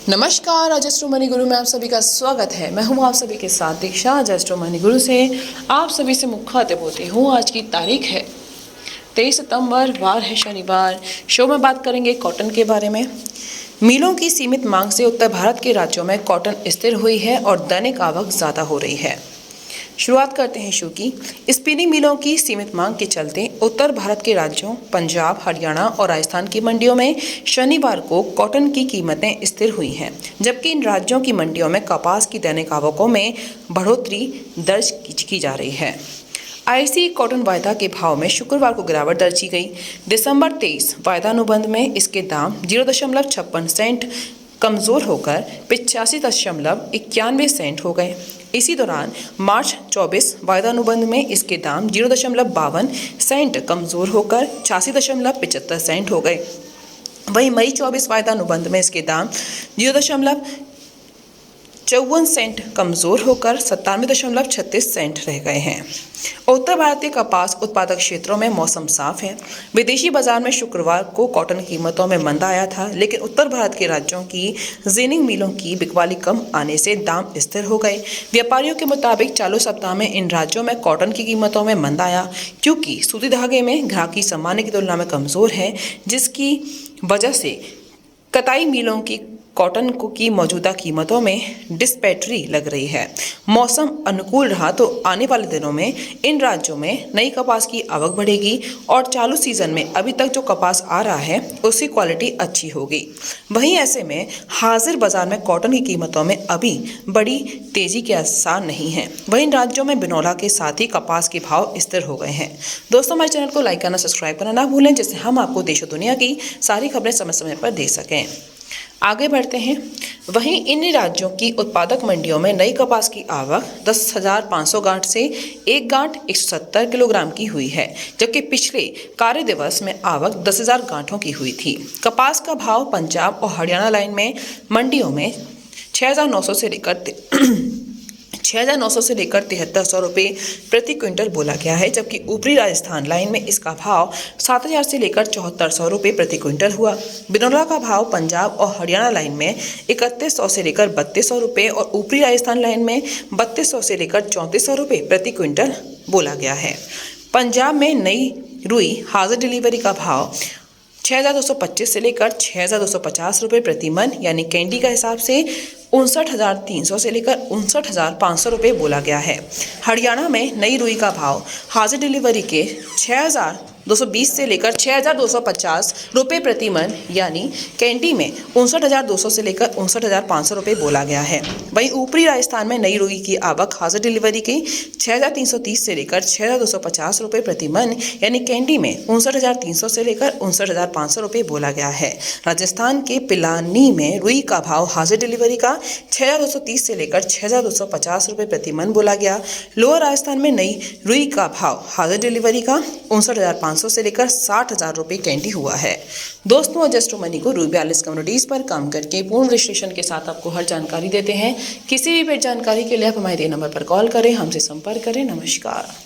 नमस्कार, आज astro money गुरु में आप सभी का स्वागत है। मैं हूं आप सभी के साथ दीक्षा। आज एस्ट्रो मनी गुरु से आप सभी से मुखातिब होती हूं। आज की तारीख है 23 सितंबर, वार है शनिवार। शो में बात करेंगे कॉटन के बारे में। मिलों की सीमित मांग से उत्तर भारत के राज्यों में कॉटन स्थिर हुई है और दैनिक आवक ज़्यादा हो रही है। शुरुआत करते हैं शो की। स्पिनिंग मिलों की सीमित मांग के चलते उत्तर भारत के राज्यों पंजाब, हरियाणा और राजस्थान की मंडियों में शनिवार को कॉटन की कीमतें स्थिर हुई हैं, जबकि इन राज्यों की मंडियों में कपास की दैनिक आवकों में बढ़ोतरी दर्ज की जा रही है। आईसी कॉटन वायदा के भाव में शुक्रवार को गिरावट दर्ज की गई। दिसंबर 23 वायदा अनुबंध में इसके दाम 0.56 सेंट कमज़ोर होकर 85.91 सेंट हो गए। इसी दौरान मार्च 24 वायदा अनुबंध में इसके दाम 0.52 सेंट कमज़ोर होकर 86.75 सेंट हो गए। वहीं मई 24 वायदा अनुबंध में इसके दाम 0.54 सेंट कमज़ोर होकर 97.36 सेंट रह गए हैं। उत्तर भारतीय कपास उत्पादक क्षेत्रों में मौसम साफ है। विदेशी बाजार में शुक्रवार को कॉटन कीमतों में मंदा आया था, लेकिन उत्तर भारत के राज्यों की जिनिंग मिलों की बिकवाली कम आने से दाम स्थिर हो गए। व्यापारियों के मुताबिक चालू सप्ताह में इन राज्यों में कॉटन की कीमतों में मंदा आया, क्योंकि सूती धागे में ग्राहकी सामान्य की तुलना में कमज़ोर है, जिसकी वजह से कताई मिलों की कॉटन की मौजूदा कीमतों में डिस्पैटरी लग रही है। मौसम अनुकूल रहा तो आने वाले दिनों में इन राज्यों में नई कपास की आवक बढ़ेगी और चालू सीजन में अभी तक जो कपास आ रहा है उसकी क्वालिटी अच्छी होगी। वहीं ऐसे में हाजिर बाजार में कॉटन की कीमतों में अभी बड़ी तेजी के आसार नहीं है। वहीं इन राज्यों में बिनौला के साथ ही कपास के भाव स्थिर हो गए हैं। दोस्तों, हमारे चैनल को लाइक करना, सब्सक्राइब करना ना भूलें, जिससे हम आपको देश और दुनिया की सारी खबरें समय समय पर दे सकें। आगे बढ़ते हैं। वहीं इन राज्यों की उत्पादक मंडियों में नई कपास की आवक 10,500 गांठ से एक गांठ 170 किलोग्राम की हुई है, जबकि पिछले कार्य दिवस में आवक 10,000 गांठों की हुई थी। कपास का भाव पंजाब और हरियाणा लाइन में मंडियों में 6,900 से लेकर 7,300 रुपये प्रति क्विंटल बोला गया है, जबकि ऊपरी राजस्थान लाइन में इसका भाव 7,000 से लेकर 7,400 रुपये प्रति क्विंटल हुआ। बिनौला का भाव पंजाब और हरियाणा लाइन में 3,100 से लेकर 3,200 रुपये और ऊपरी राजस्थान लाइन में 3,200 से लेकर 3,400 रुपये प्रति क्विंटल बोला गया है। पंजाब में नई रुई हाजिर डिलीवरी का भाव 6,225 से लेकर 6,250 रुपये प्रति मन, यानी कैंडी का हिसाब से 59,300 से लेकर 59,500 रुपये बोला गया है। हरियाणा में नई रुई का भाव हाजिर डिलीवरी के 6,220 से लेकर 6,250 रुपये प्रति मन, यानी कैंडी में 59,200 से लेकर 59,500 रुपये बोला गया है। वहीं ऊपरी राजस्थान में नई रुई की आवक हाजिर डिलीवरी की 6,330 से लेकर 6,250 रुपये प्रति मन, यानी कैंडी में 59,300 से लेकर 59,500 रुपये बोला गया है। राजस्थान के पिलानी में रुई का भाव हाजिर डिलीवरी का 6,230 से लेकर 6,250 रुपये प्रति मन बोला गया। लोअर राजस्थान में नई रुई का भाव हाजिर डिलीवरी का 59,500 से लेकर 60,000 रुपये कैंडी हुआ है। दोस्तों, एस्ट्रो मनी गुरु 42 कम्युनिटीज़ पर काम करके पूर्ण विश्लेषण के साथ आपको हर जानकारी देते हैं। किसी भी पेड जानकारी के लिए आप हमारे नंबर पर कॉल करें, हमसे संपर्क करें। नमस्कार।